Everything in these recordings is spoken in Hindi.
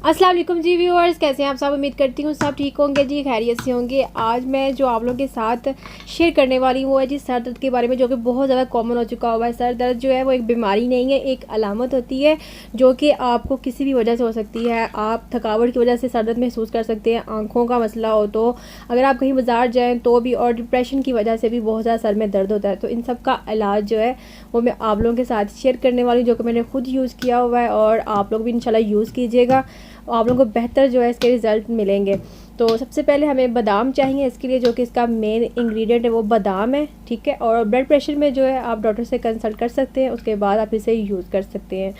अस्सलाम वालेकुम जी व्यूअर्स, कैसे हैं आप सब। उम्मीद करती हूँ सब ठीक होंगे जी, खैरियत से होंगे। आज मैं जो आप लोगों के साथ शेयर करने वाली हूँ वो है जी सर दर्द के बारे में, जो कि बहुत ज़्यादा कॉमन हो चुका हुआ है। सर दर्द जो है वो एक बीमारी नहीं है, एक अलामत होती है जो कि आपको किसी भी वजह से हो सकती है। आप थकावट की वजह से सर दर्द महसूस कर सकते हैं, आँखों का मसला हो तो, अगर आप कहीं बाज़ार जाएँ तो भी, और डिप्रेशन की वजह से भी बहुत ज़्यादा सर में दर्द होता है। तो इन सब का इलाज जो है वो मैं आप लोगों के साथ शेयर करने वाली हूँ, जो कि मैंने खुद यूज़ किया हुआ है, और आप लोग भी इंशाल्लाह यूज़ कीजिएगा। आप लोगों को बेहतर जो है इसके रिज़ल्ट मिलेंगे। तो सबसे पहले हमें बादाम चाहिए इसके लिए, जो कि इसका मेन इंग्रेडिएंट है वो बादाम है, ठीक है। और ब्लड प्रेशर में जो है आप डॉक्टर से कंसल्ट कर सकते हैं, उसके बाद आप इसे यूज़ कर सकते हैं।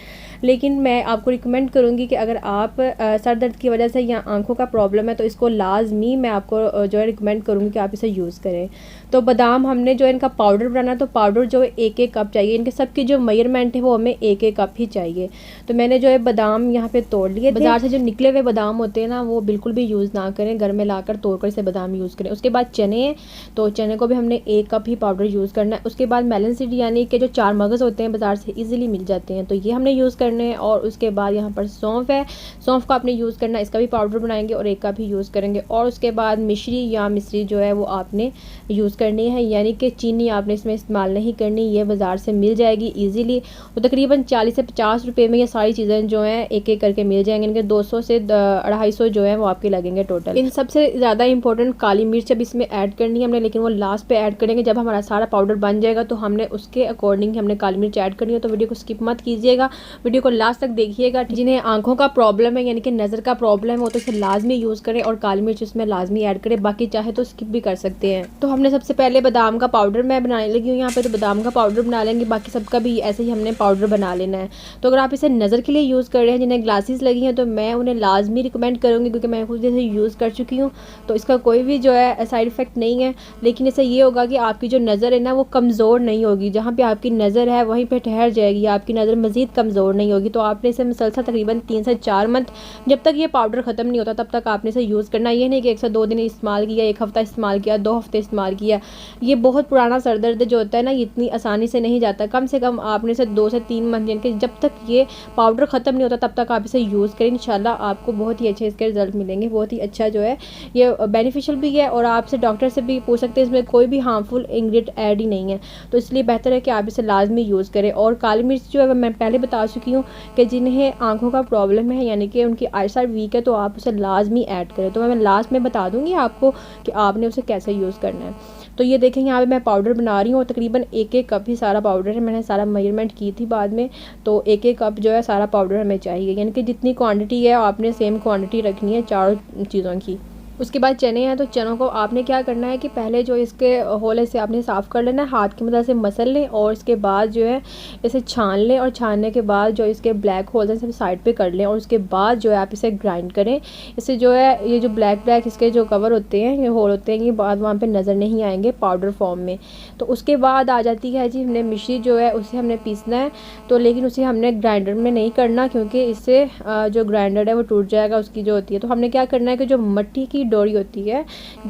लेकिन मैं आपको रिकमेंड करूँगी कि अगर आप सर दर्द की वजह से या आंखों का प्रॉब्लम है तो इसको लाजमी मैं आपको जो है रिकमेंड करूँगी कि आप इसे यूज़ करें। तो बादाम हमने जो इनका पाउडर बनाना है, तो पाउडर जो एक एक कप चाहिए। इनके सबकी जो मेजरमेंट है वो हमें एक एक कप ही चाहिए। तो मैंने जो है बादाम यहाँ पे तोड़ लिए। बाज़ार से जो निकले हुए बादाम होते हैं ना, वो बिल्कुल भी यूज़ ना करें, घर में लाकर तोड़कर इसे बादाम यूज़ करें। उसके बाद चने हैं, तो चने को भी हमने एक कप ही पाउडर यूज़ करना है। उसके बाद मेलन सीड यानी कि जो चार मगज़ होते हैं बाज़ार से ईज़िली मिल जाते हैं, तो ये हमने यूज़ करने हैं। और उसके बाद यहाँ पर सौंफ है, सौंफ का आपने यूज़ करना है, इसका भी पाउडर बनाएंगे और एक कप ही यूज़ करेंगे। और उसके बाद मिश्री या मिश्री जो है वो आपने यूज़ करनी है, यानी कि चीनी आपने इसमें इस्तेमाल नहीं करनी, ये बाज़ार से मिल जाएगी ईज़िली। तो तकरीबन 40 से 50 रुपये में ये सारी चीज़ें जो हैं एक एक करके मिल जाएंगे। इनके 200 से 250 जो है वो आपके लगेंगे टोटल। इन सबसे ज़्यादा इंपॉर्टेंट काली मिर्च अब इसमें ऐड करनी है हमने, लेकिन वो लास्ट पे ऐड करेंगे जब हमारा सारा पाउडर बन जाएगा, तो हमने उसके अकॉर्डिंग हमने काली मिर्च ऐड करनी है। तो वीडियो को स्किप मत कीजिएगा, वीडियो को लास्ट तक देखिएगा। जिन्हें आंखों का प्रॉब्लम है यानी कि नज़र का प्रॉब्लम है वो तो इसे लाजमी यूज़ करें और काली मिर्च इसमें लाजमी ऐड करें, बाकी चाहे तो स्किप भी कर सकते हैं। तो हमने सबसे पहले बादाम का पाउडर मैं बनाने लगी हूँ यहाँ पे, तो बादाम का पाउडर बना लेंगे, बाकी सबका भी ऐसे ही हमने पाउडर बना लेना है। तो अगर आप इसे नज़र के लिए यूज़ कर रहे हैं, जिन्हें ग्लासेस लगी हैं, तो मैं उन्हें लाजमी रिकमेंड करूँगी, क्योंकि मैं खुद इसे यूज़ कर चुकी हूँ। तो इसका कोई भी जो है साइड इफ़ेक्ट नहीं है, लेकिन इससे ये होगा कि आपकी जो नज़र है ना वो कमज़ोर नहीं होगी। जहाँ पे आपकी नज़र है वहीं पे ठहर जाएगी, आपकी नज़र मज़ीद कमज़ोर नहीं होगी। तो आपने इसे मुसलसल तकरीबन 3 से 4 मंथ, जब तक ये पाउडर ख़त्म नहीं होता तब तक आपने इसे यूज़ करना। ये नहीं कि 1 से 2 दिन इस्तेमाल किया, 1 हफ़्ता इस्तेमाल किया, 2 हफ़्ते इस्तेमाल किया। ये बहुत पुराना सर दर्द जो होता है ना, इतनी आसानी से नहीं जाता। कम से कम आपने इसे 2 से 3 मंथ, यानी कि जब तक ये पाउडर ख़त्म नहीं होता तब तक आप इसे यूज़ करें। इंशाल्लाह आपको बहुत ही अच्छे इसके रिज़ल्ट मिलेंगे, बहुत ही अच्छा जो है ये बेनिफिशियल भी है। और आपसे डॉक्टर से भी पूछ सकते हैं, इसमें कोई भी हार्मफुल इंग्रेडिएंट ऐड ही नहीं है, तो इसलिए बेहतर है कि आप इसे लाजमी यूज़ करें। और काली मिर्च जो है मैं पहले बता चुकी हूँ कि जिन्हें आंखों का प्रॉब्लम है यानी कि उनकी आईसाइट वीक है, तो आप उसे लाजमी ऐड करें। तो मैं लास्ट में बता दूँगी आपको कि आपने उसे कैसे यूज़ करना है। तो ये देखें यहाँ पे मैं पाउडर बना रही हूँ, और तकरीबन एक एक कप ही सारा पाउडर है। मैंने सारा मेजरमेंट की थी बाद में, तो एक एक कप जो है सारा पाउडर हमें चाहिए, यानी कि जितनी क्वांटिटी है आपने सेम क्वांटिटी रखनी है चारों चीज़ों की। उसके बाद चने हैं, तो चनों को आपने क्या करना है कि पहले जो इसके होल है इसे आपने साफ़ कर लेना है, हाथ की मदद से मसल लें, और इसके बाद जो है इसे छान लें, और छानने के बाद जो इसके ब्लैक होल्स हैं सब साइड पे कर लें। और उसके बाद जो है आप इसे ग्राइंड करें। इससे जो है ये जो ब्लैक इसके जो कवर होते हैं, ये होल होते हैं, ये बाद वहाँ पर नज़र नहीं आएंगे पाउडर फॉर्म में। तो उसके बाद आ जाती है जी हमने मिश्री जो है उसे हमने पीसना है। तो लेकिन उसे हमने ग्राइंडर में नहीं करना, क्योंकि इससे जो ग्राइंडर है वो टूट जाएगा उसकी जो होती है। तो हमने क्या करना है कि जो मट्टी की डोरी होती है,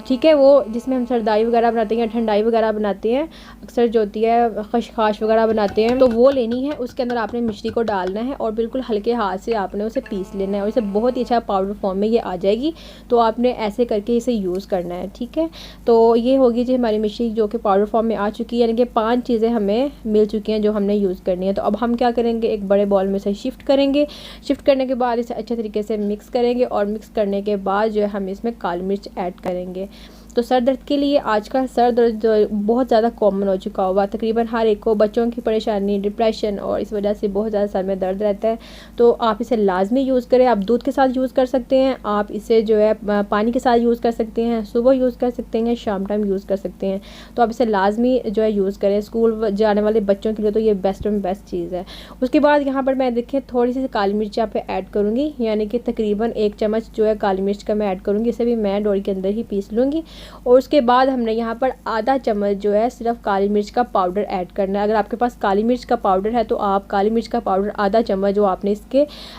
ठीक है, वो जिसमें हम सरदाई वगैरह बनाते हैं, ठंडाई वगैरह बनाते हैं, अक्सर जो होती है खशखाश वगैरह बनाते हैं, तो वो लेनी है। उसके अंदर आपने मिश्री को डालना है और बिल्कुल हल्के हाथ से आपने उसे पीस लेना है, और इसे बहुत ही अच्छा पाउडर फॉर्म में ये आ जाएगी। तो आपने ऐसे करके इसे यूज़ करना है, ठीक है। तो ये होगी जी हमारी मिश्री जो कि पाउडर फॉर्म में आ चुकी है, यानी कि 5 चीज़ें हमें मिल चुकी हैं जो हमने यूज़ करनी है। तो अब हम क्या करेंगे, एक बड़े बॉल में इसे शिफ्ट करेंगे। शिफ्ट करने के बाद इसे अच्छे तरीके से मिक्स करेंगे, और मिक्स करने के बाद जो है हम इसमें काली मिर्च ऐड करेंगे। तो सर दर्द के लिए आजकल सर दर्द बहुत ज़्यादा कॉमन हो चुका हुआ, तकरीबन हर एक को, बच्चों की परेशानी, डिप्रेशन, और इस वजह से बहुत ज़्यादा सर में दर्द रहता है। तो आप इसे लाजमी यूज़ करें। आप दूध के साथ यूज़ कर सकते हैं, आप इसे जो है पानी के साथ यूज़ कर सकते हैं, सुबह यूज़ कर सकते हैं, शाम टाइम यूज़ कर सकते हैं। तो आप इसे लाजमी जो है यूज़ करें। स्कूल जाने वाले बच्चों के लिए तो ये बेस्ट में बेस्ट चीज़ है। उसके बाद यहाँ पर मैं देखिए थोड़ी सी काली मिर्च यहाँ पे ऐड करूँगी, यानी कि तकरीबन 1 चम्मच जो है काली मिर्च का मैं ऐड करूँगी। इसे भी मैं डोरी के अंदर ही पीस लूँगी। और उसके बाद हमने यहाँ पर आधा चम्मच जो है सिर्फ काली मिर्च का पाउडर ऐड करना है। अगर आपके पास काली मिर्च का पाउडर है तो आप काली मिर्च का पाउडर आधा चम्मच जो आपने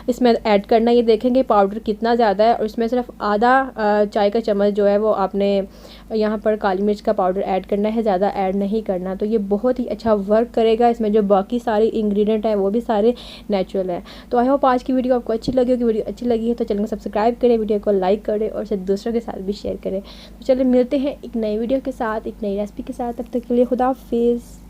इसमें ऐड करना है। ये देखेंगे पाउडर कितना ज़्यादा है और इसमें सिर्फ आधा चाय का चम्मच जो है वो आपने यहाँ पर काली मिर्च का पाउडर ऐड करना है, ज़्यादा ऐड नहीं करना। तो ये बहुत ही अच्छा वर्क करेगा। इसमें जो बाकी सारे इंग्रेडिएंट हैं वो भी सारे नेचुरल हैं। तो आई होप आज की वीडियो आपको अच्छी लगी होगी। वीडियो अच्छी लगी है तो चैनल को सब्सक्राइब करें, वीडियो को लाइक करें और सिर्फ दूसरों के साथ भी शेयर करें। तो चलिए मिलते हैं एक नई वीडियो के साथ, एक नई रेसिपी के साथ। तब तक के लिए खुदा हाफिज़।